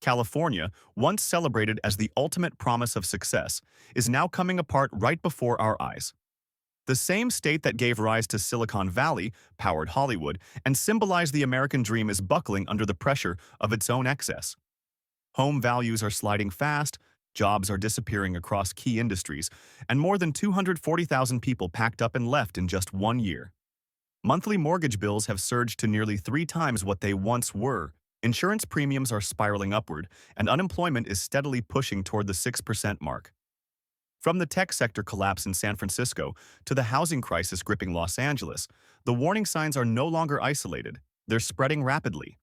California, once celebrated as the ultimate promise of success, is now coming apart right before our eyes. The same state that gave rise to Silicon Valley, powered Hollywood, and symbolized the American dream is buckling under the pressure of its own excess. Home values are sliding fast, jobs are disappearing across key industries, and more than 240,000 people packed up and left in just 1 year. Monthly mortgage bills have surged to nearly 3 times what they once were. Insurance premiums are spiraling upward, and unemployment is steadily pushing toward the 6% mark. From the tech sector collapse in San Francisco to the housing crisis gripping Los Angeles, the warning signs are no longer isolated, they're spreading rapidly.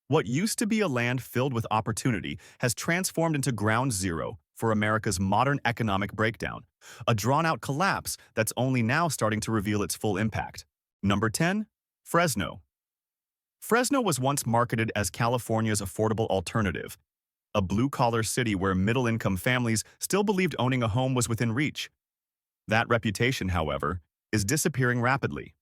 What used to be a land filled with opportunity has transformed into ground zero for America's modern economic breakdown, a drawn-out collapse that's only now starting to reveal its full impact. Number 10. Fresno. Fresno was once marketed as California's affordable alternative, a blue-collar city where middle-income families still believed owning a home was within reach. That reputation, however, is disappearing rapidly.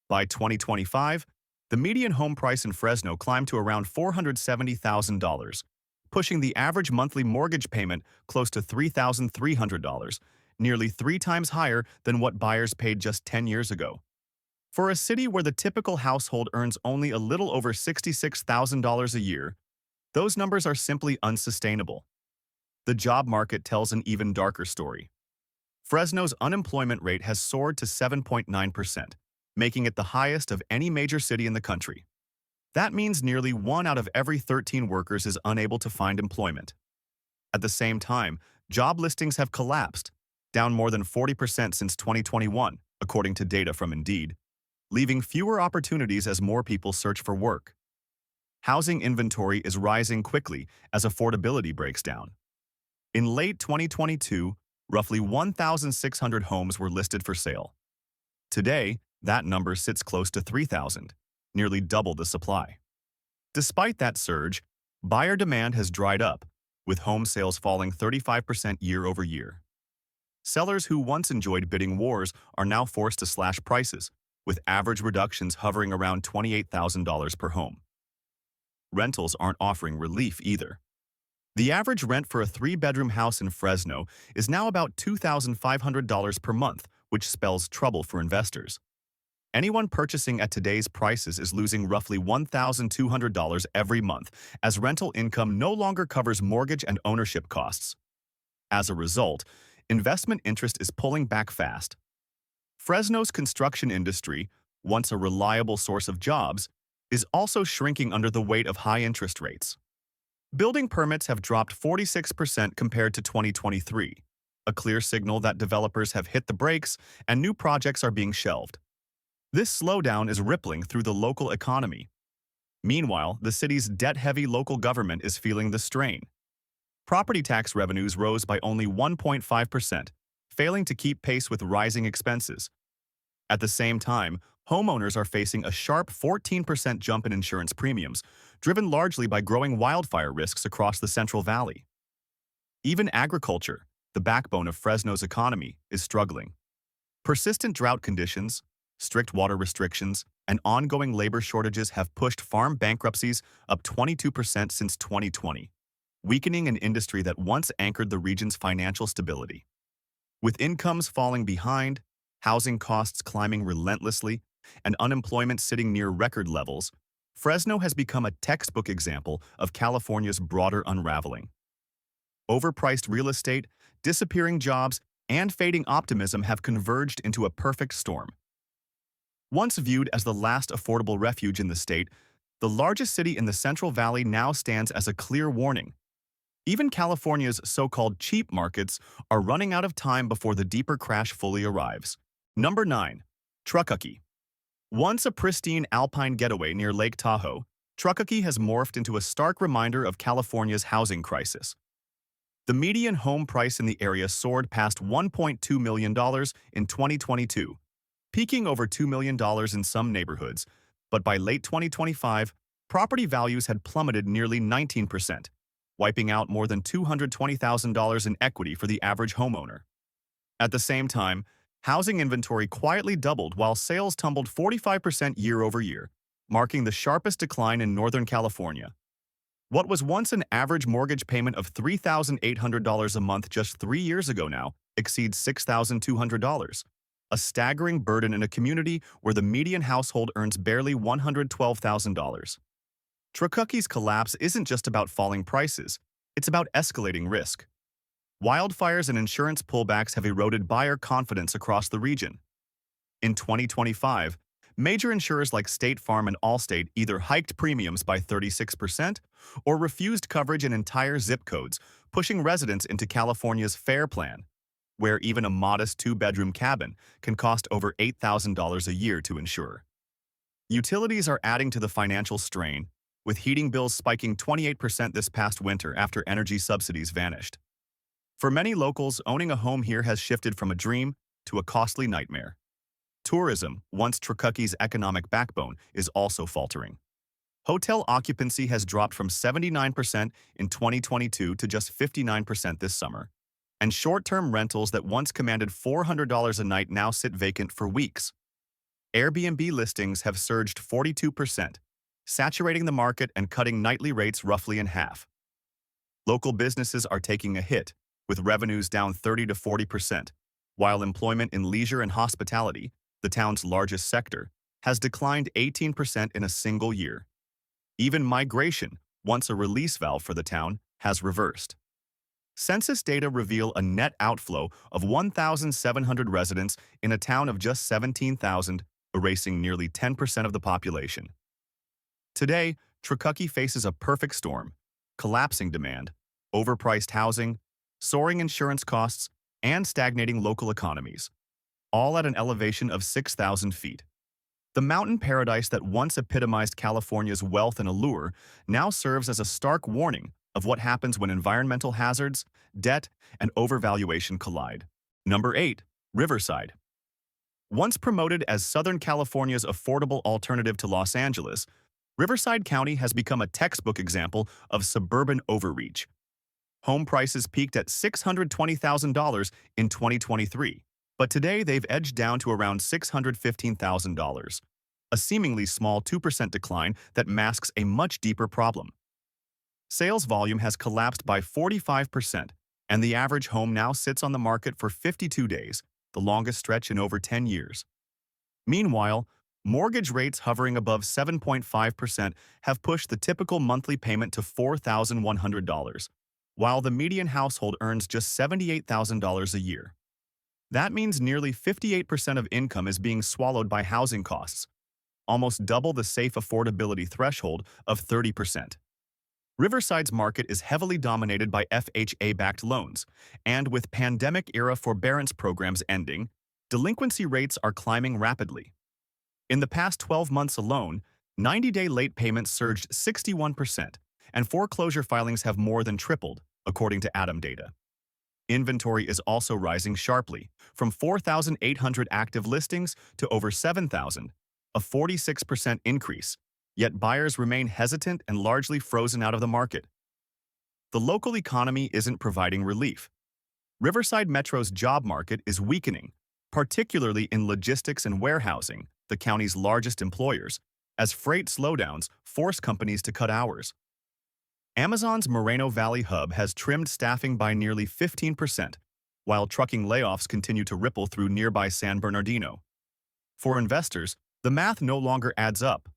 By 2025, the median home price in Fresno climbed to around $470,000, pushing the average monthly mortgage payment close to $3,300, nearly 3 times higher than what buyers paid just 10 years ago. For a city where the typical household earns only a little over $66,000 a year, those numbers are simply unsustainable. The job market tells an even darker story. Fresno's unemployment rate has soared to 7.9%, making it the highest of any major city in the country. That means nearly 1 out of every 13 workers is unable to find employment. At the same time, job listings have collapsed, down more than 40% since 2021, according to data from Indeed, leaving fewer opportunities as more people search for work. Housing inventory is rising quickly as affordability breaks down. In late 2022, roughly 1,600 homes were listed for sale. Today, that number sits close to 3,000, nearly double the supply. Despite that surge, buyer demand has dried up, with home sales falling 35% year over year. Sellers who once enjoyed bidding wars are now forced to slash prices, with average reductions hovering around $28,000 per home. Rentals aren't offering relief either. The average rent for a 3-bedroom house in Fresno is now about $2,500 per month, which spells trouble for investors. Anyone purchasing at today's prices is losing roughly $1,200 every month, as rental income no longer covers mortgage and ownership costs. As a result, investment interest is pulling back fast. Fresno's construction industry, once a reliable source of jobs, is also shrinking under the weight of high interest rates. Building permits have dropped 46% compared to 2023, a clear signal that developers have hit the brakes and new projects are being shelved. This slowdown is rippling through the local economy. Meanwhile, the city's debt-heavy local government is feeling the strain. Property tax revenues rose by only 1.5%, failing to keep pace with rising expenses. At the same time, homeowners are facing a sharp 14% jump in insurance premiums, driven largely by growing wildfire risks across the Central Valley. Even agriculture, the backbone of Fresno's economy, is struggling. Persistent drought conditions, strict water restrictions, and ongoing labor shortages have pushed farm bankruptcies up 22% since 2020, weakening an industry that once anchored the region's financial stability. With incomes falling behind, housing costs climbing relentlessly, and unemployment sitting near record levels, Fresno has become a textbook example of California's broader unraveling. Overpriced real estate, disappearing jobs, and fading optimism have converged into a perfect storm. Once viewed as the last affordable refuge in the state, the largest city in the Central Valley now stands as a clear warning. Even California's so-called cheap markets are running out of time before the deeper crash fully arrives. Number 9. Truckee. Once a pristine alpine getaway near Lake Tahoe, Truckee has morphed into a stark reminder of California's housing crisis. The median home price in the area soared past $1.2 million in 2022, peaking over $2 million in some neighborhoods, but by late 2025, property values had plummeted nearly 19%, wiping out more than $220,000 in equity for the average homeowner. At the same time, housing inventory quietly doubled while sales tumbled 45% year over year, marking the sharpest decline in Northern California. What was once an average mortgage payment of $3,800 a month just 3 years ago now exceeds $6,200. A staggering burden in a community where the median household earns barely $112,000. Truckee's collapse isn't just about falling prices, it's about escalating risk. Wildfires and insurance pullbacks have eroded buyer confidence across the region. In 2025, major insurers like State Farm and Allstate either hiked premiums by 36% or refused coverage in entire zip codes, pushing residents into California's FAIR Plan, where even a modest two-bedroom cabin can cost over $8,000 a year to insure. Utilities are adding to the financial strain, with heating bills spiking 28% this past winter after energy subsidies vanished. For many locals, owning a home here has shifted from a dream to a costly nightmare. Tourism, once Truckee's economic backbone, is also faltering. Hotel occupancy has dropped from 79% in 2022 to just 59% this summer, and short-term rentals that once commanded $400 a night now sit vacant for weeks. Airbnb listings have surged 42%, saturating the market and cutting nightly rates roughly in half. Local businesses are taking a hit, with revenues down 30 to 40%, while employment in leisure and hospitality, the town's largest sector, has declined 18% in a single year. Even migration, once a release valve for the town, has reversed. Census data reveal a net outflow of 1,700 residents in a town of just 17,000, erasing nearly 10% of the population. Today, Truckee faces a perfect storm: collapsing demand, overpriced housing, soaring insurance costs, and stagnating local economies, all at an elevation of 6,000 feet. The mountain paradise that once epitomized California's wealth and allure now serves as a stark warning of what happens when environmental hazards, debt, and overvaluation collide. Number 8. Riverside. Once promoted as Southern California's affordable alternative to Los Angeles, Riverside County has become a textbook example of suburban overreach. Home prices peaked at $620,000 in 2023, but today they've edged down to around $615,000, a seemingly small 2% decline that masks a much deeper problem. Sales volume has collapsed by 45%, and the average home now sits on the market for 52 days, the longest stretch in over 10 years. Meanwhile, mortgage rates hovering above 7.5% have pushed the typical monthly payment to $4,100, while the median household earns just $78,000 a year. That means nearly 58% of income is being swallowed by housing costs, almost double the safe affordability threshold of 30%. Riverside's market is heavily dominated by FHA-backed loans, and with pandemic-era forbearance programs ending, delinquency rates are climbing rapidly. In the past 12 months alone, 90-day late payments surged 61%, and foreclosure filings have more than tripled, according to ATM data. Inventory is also rising sharply, from 4,800 active listings to over 7,000, a 46% increase, yet buyers remain hesitant and largely frozen out of the market. The local economy isn't providing relief. Riverside Metro's job market is weakening, particularly in logistics and warehousing, the county's largest employers, as freight slowdowns force companies to cut hours. Amazon's Moreno Valley hub has trimmed staffing by nearly 15%, while trucking layoffs continue to ripple through nearby San Bernardino. For investors, the math no longer adds up.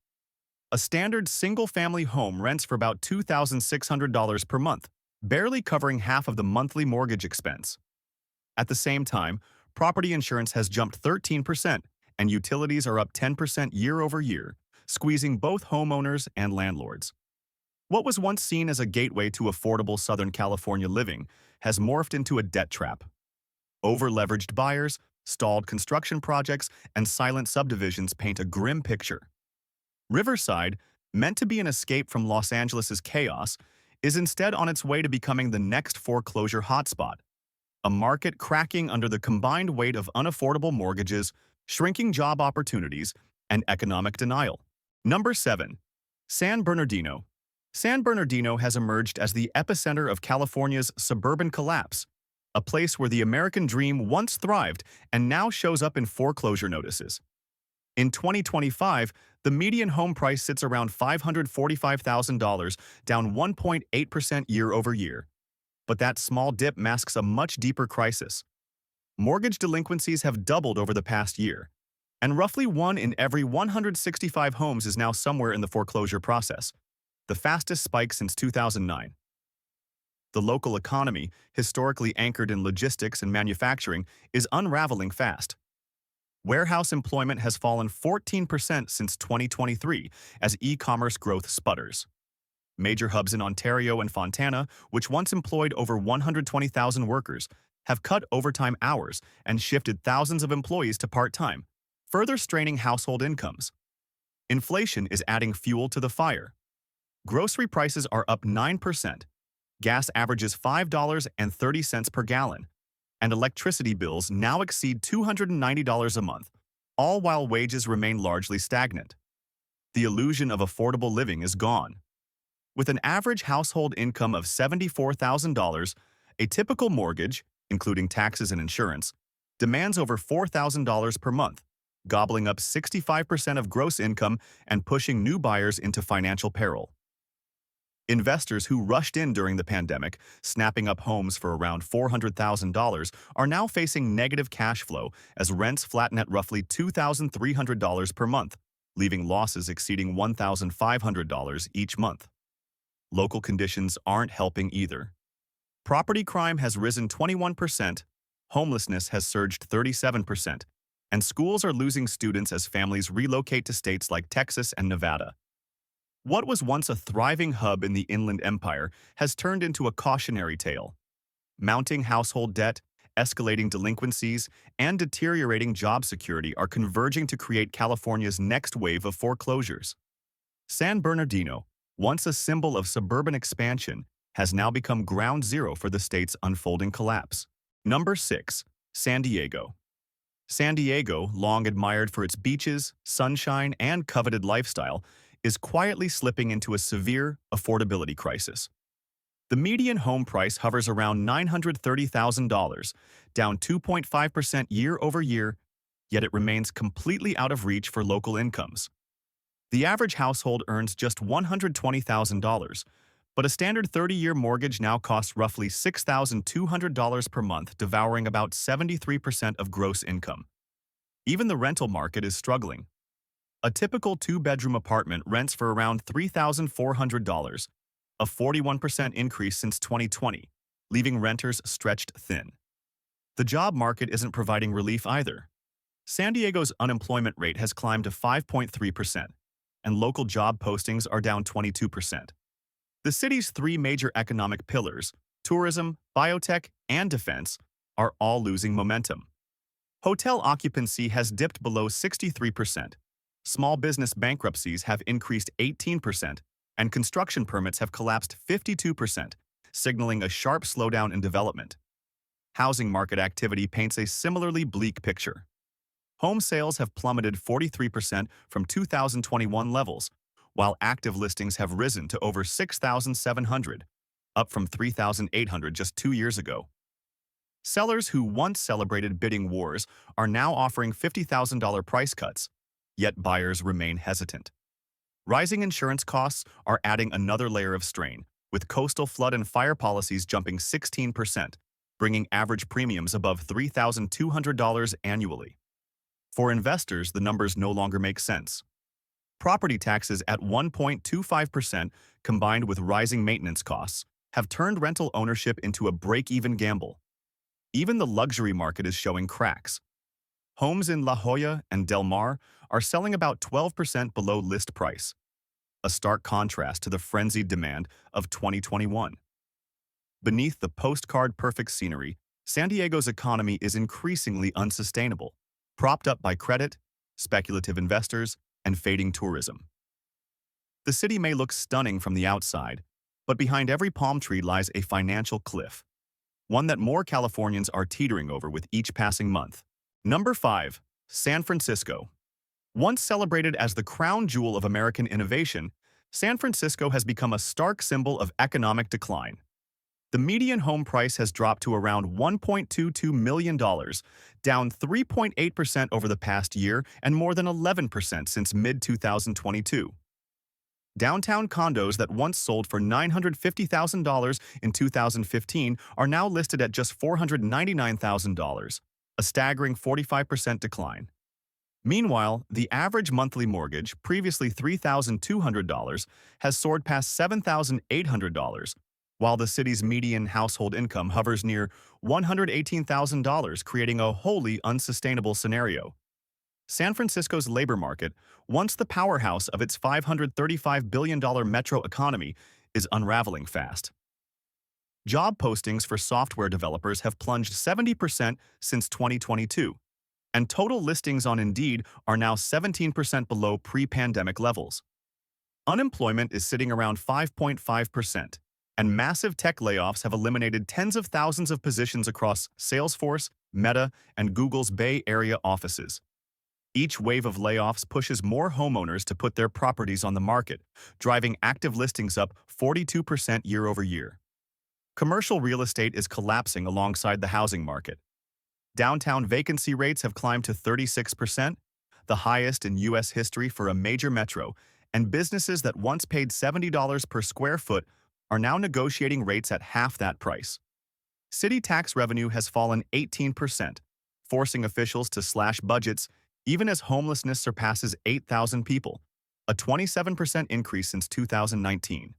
A standard single-family home rents for about $2,600 per month, barely covering half of the monthly mortgage expense. At the same time, property insurance has jumped 13%, and utilities are up 10% year over year, squeezing both homeowners and landlords. What was once seen as a gateway to affordable Southern California living has morphed into a debt trap. Over-leveraged buyers, stalled construction projects, and silent subdivisions paint a grim picture. Riverside, meant to be an escape from Los Angeles' chaos, is instead on its way to becoming the next foreclosure hotspot, a market cracking under the combined weight of unaffordable mortgages, shrinking job opportunities, and economic denial. Number 7. San Bernardino. San Bernardino has emerged as the epicenter of California's suburban collapse, a place where the American dream once thrived and now shows up in foreclosure notices. In 2025, the median home price sits around $545,000, down 1.8% year over year. But that small dip masks a much deeper crisis. Mortgage delinquencies have doubled over the past year, and roughly 1 in every 165 homes is now somewhere in the foreclosure process, the fastest spike since 2009. The local economy, historically anchored in logistics and manufacturing, is unraveling fast. Warehouse employment has fallen 14% since 2023 as e-commerce growth sputters. Major hubs in Ontario and Fontana, which once employed over 120,000 workers, have cut overtime hours and shifted thousands of employees to part-time, further straining household incomes. Inflation is adding fuel to the fire. Grocery prices are up 9%. Gas averages $5.30 per gallon, and electricity bills now exceed $290 a month, all while wages remain largely stagnant. The illusion of affordable living is gone. With an average household income of $74,000, a typical mortgage, including taxes and insurance, demands over $4,000 per month, gobbling up 65% of gross income and pushing new buyers into financial peril. Investors who rushed in during the pandemic, snapping up homes for around $400,000, are now facing negative cash flow as rents flatten at roughly $2,300 per month, leaving losses exceeding $1,500 each month. Local conditions aren't helping either. Property crime has risen 21%, homelessness has surged 37%, and schools are losing students as families relocate to states like Texas and Nevada. What was once a thriving hub in the Inland Empire has turned into a cautionary tale. Mounting household debt, escalating delinquencies, and deteriorating job security are converging to create California's next wave of foreclosures. San Bernardino, once a symbol of suburban expansion, has now become ground zero for the state's unfolding collapse. Number 6. San Diego. San Diego, long admired for its beaches, sunshine, and coveted lifestyle, is quietly slipping into a severe affordability crisis. The median home price hovers around $930,000, down 2.5% year over year, yet it remains completely out of reach for local incomes. The average household earns just $120,000, but a standard 30-year mortgage now costs roughly $6,200 per month, devouring about 73% of gross income. Even the rental market is struggling. A typical two-bedroom apartment rents for around $3,400, a 41% increase since 2020, leaving renters stretched thin. The job market isn't providing relief either. San Diego's unemployment rate has climbed to 5.3%, and local job postings are down 22%. The city's three major economic pillars, tourism, biotech, and defense, are all losing momentum. Hotel occupancy has dipped below 63%. Small business bankruptcies have increased 18%, and construction permits have collapsed 52%, signaling a sharp slowdown in development. Housing market activity paints a similarly bleak picture. Home sales have plummeted 43% from 2021 levels, while active listings have risen to over 6,700, up from 3,800 just 2 years ago. Sellers who once celebrated bidding wars are now offering $50,000 price cuts, yet buyers remain hesitant. Rising insurance costs are adding another layer of strain, with coastal flood and fire policies jumping 16%, bringing average premiums above $3,200 annually. For investors, the numbers no longer make sense. Property taxes at 1.25%, combined with rising maintenance costs, have turned rental ownership into a break-even gamble. Even the luxury market is showing cracks. Homes in La Jolla and Del Mar are selling about 12% below list price, a stark contrast to the frenzied demand of 2021. Beneath the postcard-perfect scenery, San Diego's economy is increasingly unsustainable, propped up by credit, speculative investors, and fading tourism. The city may look stunning from the outside, but behind every palm tree lies a financial cliff, one that more Californians are teetering over with each passing month. Number 5. San Francisco. Once celebrated as the crown jewel of American innovation, San Francisco has become a stark symbol of economic decline. The median home price has dropped to around $1.22 million, down 3.8% over the past year and more than 11% since mid-2022. Downtown condos that once sold for $950,000 in 2015 are now listed at just $499,000, a staggering 45% decline. Meanwhile, the average monthly mortgage, previously $3,200, has soared past $7,800, while the city's median household income hovers near $118,000, creating a wholly unsustainable scenario. San Francisco's labor market, once the powerhouse of its $535 billion metro economy, is unraveling fast. Job postings for software developers have plunged 70% since 2022, and total listings on Indeed are now 17% below pre-pandemic levels. Unemployment is sitting around 5.5%, and massive tech layoffs have eliminated tens of thousands of positions across Salesforce, Meta, and Google's Bay Area offices. Each wave of layoffs pushes more homeowners to put their properties on the market, driving active listings up 42% year over year. Commercial real estate is collapsing alongside the housing market. Downtown vacancy rates have climbed to 36%, the highest in U.S. history for a major metro, and businesses that once paid $70 per square foot are now negotiating rates at half that price. City tax revenue has fallen 18%, forcing officials to slash budgets even as homelessness surpasses 8,000 people, a 27% increase since 2019.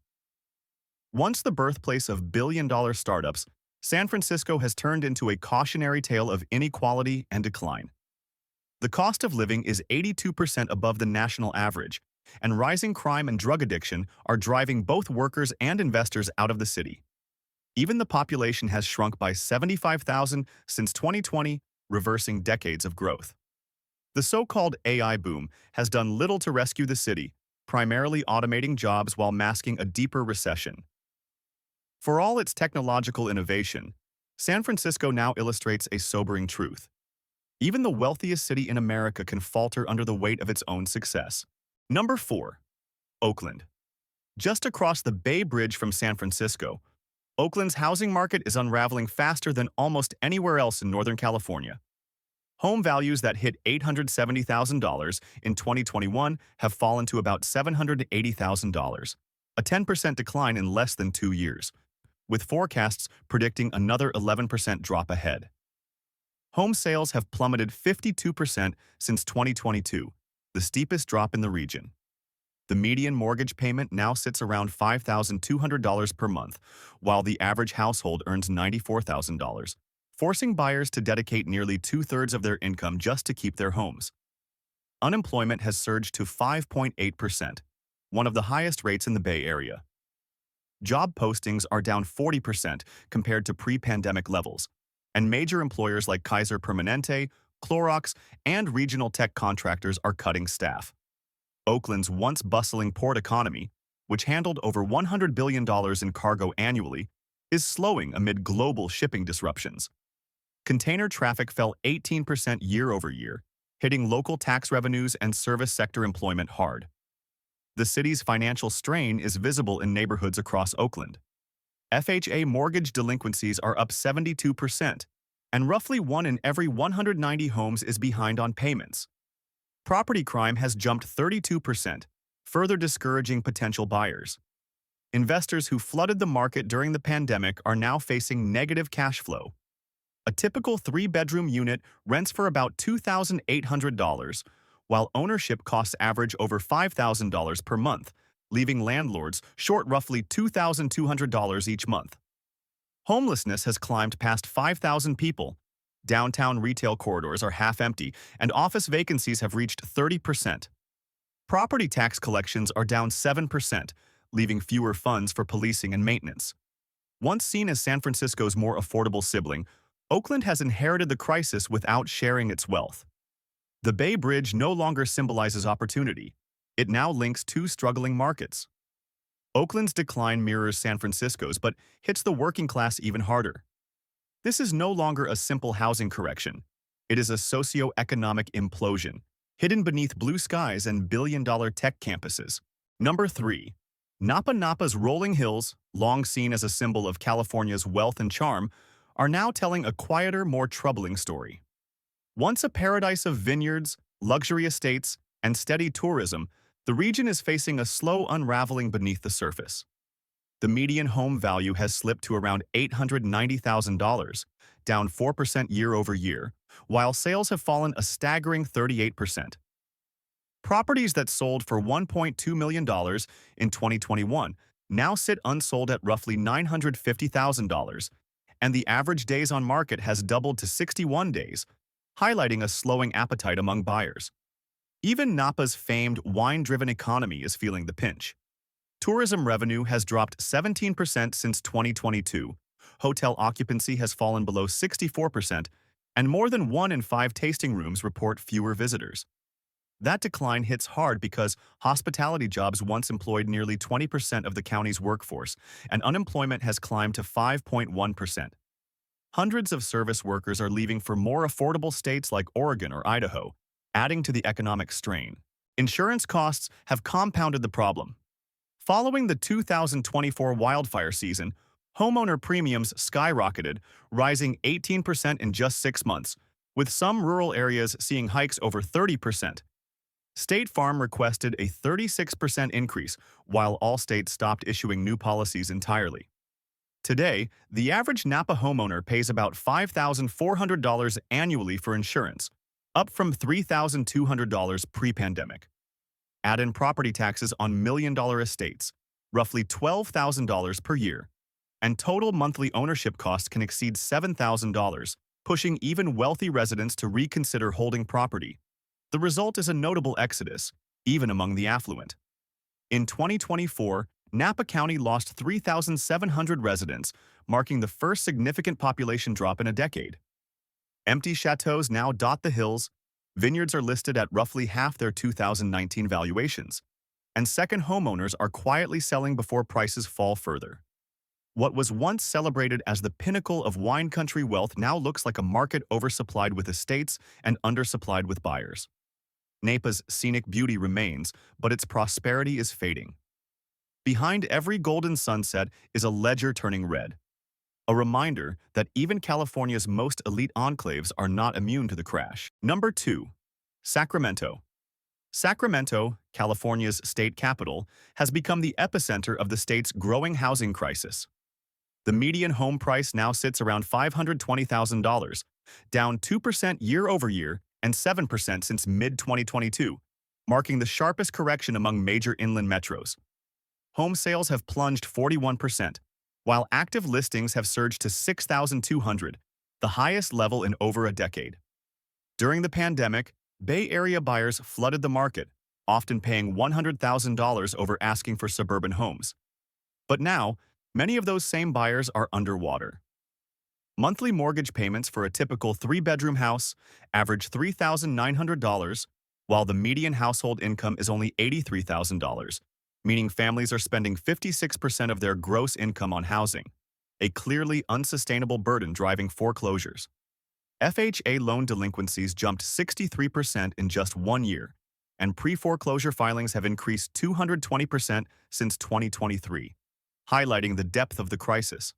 Once the birthplace of billion-dollar startups, San Francisco has turned into a cautionary tale of inequality and decline. The cost of living is 82% above the national average, and rising crime and drug addiction are driving both workers and investors out of the city. Even the population has shrunk by 75,000 since 2020, reversing decades of growth. The so-called AI boom has done little to rescue the city, primarily automating jobs while masking a deeper recession. For all its technological innovation, San Francisco now illustrates a sobering truth. Even the wealthiest city in America can falter under the weight of its own success. Number 4. Oakland. Just across the Bay Bridge from San Francisco, Oakland's housing market is unraveling faster than almost anywhere else in Northern California. Home values that hit $870,000 in 2021 have fallen to about $780,000, a 10% decline in less than 2 years, with forecasts predicting another 11% drop ahead. Home sales have plummeted 52% since 2022, the steepest drop in the region. The median mortgage payment now sits around $5,200 per month, while the average household earns $94,000, forcing buyers to dedicate nearly two-thirds of their income just to keep their homes. Unemployment has surged to 5.8%, one of the highest rates in the Bay Area. Job postings are down 40% compared to pre-pandemic levels, and major employers like Kaiser Permanente, Clorox, and regional tech contractors are cutting staff. Oakland's once bustling port economy, which handled over $100 billion in cargo annually, is slowing amid global shipping disruptions. Container traffic fell 18% year over year, hitting local tax revenues and service sector employment hard. The city's financial strain is visible in neighborhoods across Oakland. FHA mortgage delinquencies are up 72%, and roughly 1 in every 190 homes is behind on payments. Property crime has jumped 32%, further discouraging potential buyers. Investors who flooded the market during the pandemic are now facing negative cash flow. A typical 3-bedroom unit rents for about $2,800, while ownership costs average over $5,000 per month, leaving landlords short roughly $2,200 each month. Homelessness has climbed past 5,000 people. Downtown retail corridors are half empty, and office vacancies have reached 30%. Property tax collections are down 7%, leaving fewer funds for policing and maintenance. Once seen as San Francisco's more affordable sibling, Oakland has inherited the crisis without sharing its wealth. The Bay Bridge no longer symbolizes opportunity. It now links two struggling markets. Oakland's decline mirrors San Francisco's, but hits the working class even harder. This is no longer a simple housing correction. It is a socio-economic implosion, hidden beneath blue skies and billion-dollar tech campuses. Number 3. Napa's rolling hills, long seen as a symbol of California's wealth and charm, are now telling a quieter, more troubling story. Once a paradise of vineyards, luxury estates, and steady tourism, the region is facing a slow unraveling beneath the surface. The median home value has slipped to around $890,000, down 4% year over year, while sales have fallen a staggering 38%. Properties that sold for $1.2 million in 2021 now sit unsold at roughly $950,000, and the average days on market has doubled to 61 days, highlighting a slowing appetite among buyers. Even Napa's famed wine-driven economy is feeling the pinch. Tourism revenue has dropped 17% since 2022, hotel occupancy has fallen below 64%, and more than 1 in 5 tasting rooms report fewer visitors. That decline hits hard because hospitality jobs once employed nearly 20% of the county's workforce, and unemployment has climbed to 5.1%. Hundreds of service workers are leaving for more affordable states like Oregon or Idaho, adding to the economic strain. Insurance costs have compounded the problem. Following the 2024 wildfire season, homeowner premiums skyrocketed, rising 18% in just 6 months, with some rural areas seeing hikes over 30%. State Farm requested a 36% increase, while Allstate stopped issuing new policies entirely. Today, the average Napa homeowner pays about $5,400 annually for insurance, up from $3,200 pre-pandemic. Add in property taxes on million-dollar estates, roughly $12,000 per year, and total monthly ownership costs can exceed $7,000, pushing even wealthy residents to reconsider holding property. The result is a notable exodus, even among the affluent. In 2024, Napa County lost 3,700 residents, marking the first significant population drop in a decade. Empty chateaus now dot the hills, vineyards are listed at roughly half their 2019 valuations, and second homeowners are quietly selling before prices fall further. What was once celebrated as the pinnacle of wine country wealth now looks like a market oversupplied with estates and undersupplied with buyers. Napa's scenic beauty remains, but its prosperity is fading. Behind every golden sunset is a ledger turning red, a reminder that even California's most elite enclaves are not immune to the crash. Number 2. Sacramento. Sacramento, California's state capital, has become the epicenter of the state's growing housing crisis. The median home price now sits around $520,000, down 2% year over year and 7% since mid-2022, marking the sharpest correction among major inland metros. Home sales have plunged 41%, while active listings have surged to 6,200, the highest level in over a decade. During the pandemic, Bay Area buyers flooded the market, often paying $100,000 over asking for suburban homes. But now, many of those same buyers are underwater. Monthly mortgage payments for a typical 3-bedroom house average $3,900, while the median household income is only $83,000, meaning families are spending 56% of their gross income on housing, a clearly unsustainable burden driving foreclosures. FHA loan delinquencies jumped 63% in just 1 year, and pre-foreclosure filings have increased 220% since 2023, highlighting the depth of the crisis.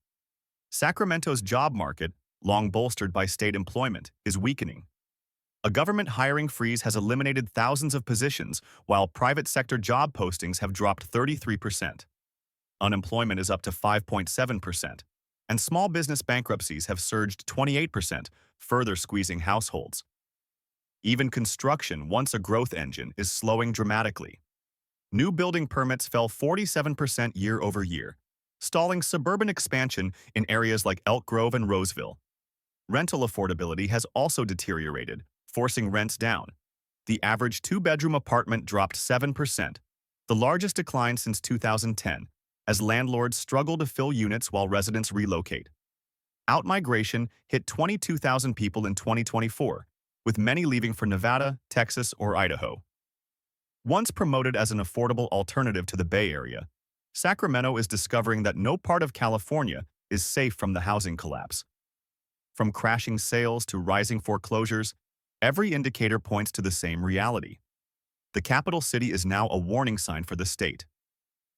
Sacramento's job market, long bolstered by state employment, is weakening. A government hiring freeze has eliminated thousands of positions, while private sector job postings have dropped 33%. Unemployment is up to 5.7%, and small business bankruptcies have surged 28%, further squeezing households. Even construction, once a growth engine, is slowing dramatically. New building permits fell 47% year over year, stalling suburban expansion in areas like Elk Grove and Roseville. Rental affordability has also deteriorated, forcing rents down. The average 2-bedroom apartment dropped 7%, the largest decline since 2010, as landlords struggle to fill units while residents relocate. Outmigration hit 22,000 people in 2024, with many leaving for Nevada, Texas, or Idaho. Once promoted as an affordable alternative to the Bay Area, Sacramento is discovering that no part of California is safe from the housing collapse. From crashing sales to rising foreclosures, every indicator points to the same reality. The capital city is now a warning sign for the state.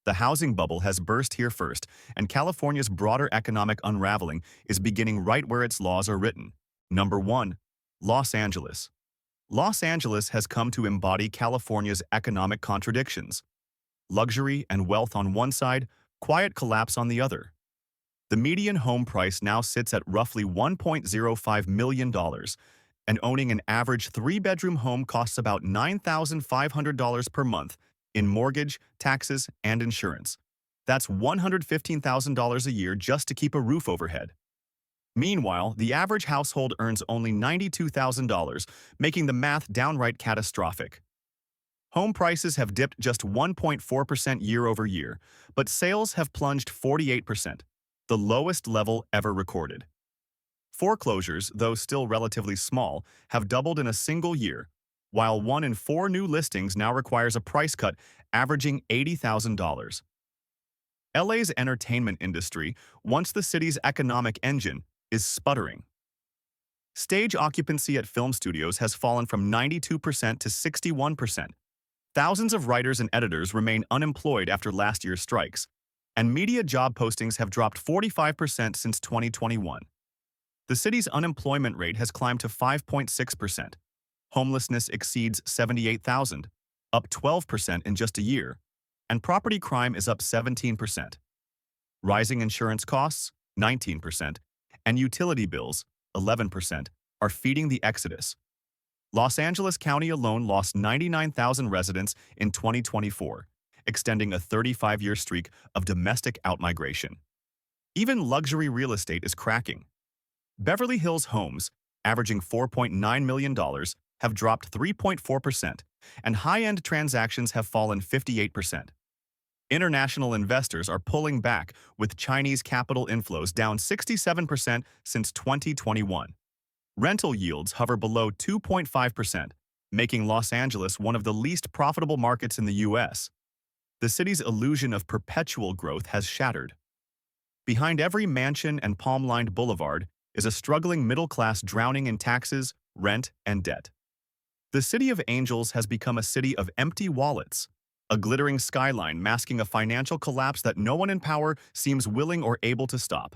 The housing bubble has burst here first, and California's broader economic unraveling is beginning right where its laws are written. Number 1. Los Angeles. Los Angeles has come to embody California's economic contradictions. Luxury and wealth on one side, quiet collapse on the other. The median home price now sits at roughly $1.05 million, and owning an average three-bedroom home costs about $9,500 per month in mortgage, taxes, and insurance. That's $115,000 a year just to keep a roof overhead. Meanwhile, the average household earns only $92,000, making the math downright catastrophic. Home prices have dipped just 1.4% year over year, but sales have plunged 48%, the lowest level ever recorded. Foreclosures, though still relatively small, have doubled in a single year, while 1 in 4 new listings now requires a price cut averaging $80,000. LA's entertainment industry, once the city's economic engine, is sputtering. Stage occupancy at film studios has fallen from 92% to 61%. Thousands of writers and editors remain unemployed after last year's strikes, and media job postings have dropped 45% since 2021. The city's unemployment rate has climbed to 5.6%. Homelessness exceeds 78,000, up 12% in just a year, and property crime is up 17%. Rising insurance costs, 19%, and utility bills, 11%, are feeding the exodus. Los Angeles County alone lost 99,000 residents in 2024, extending a 35-year streak of domestic outmigration. Even luxury real estate is cracking. Beverly Hills homes, averaging $4.9 million, have dropped 3.4%, and high-end transactions have fallen 58%. International investors are pulling back, with Chinese capital inflows down 67% since 2021. Rental yields hover below 2.5%, making Los Angeles one of the least profitable markets in the U.S. The city's illusion of perpetual growth has shattered. Behind every mansion and palm-lined boulevard is a struggling middle class drowning in taxes, rent, and debt. The City of Angels has become a city of empty wallets, a glittering skyline masking a financial collapse that no one in power seems willing or able to stop.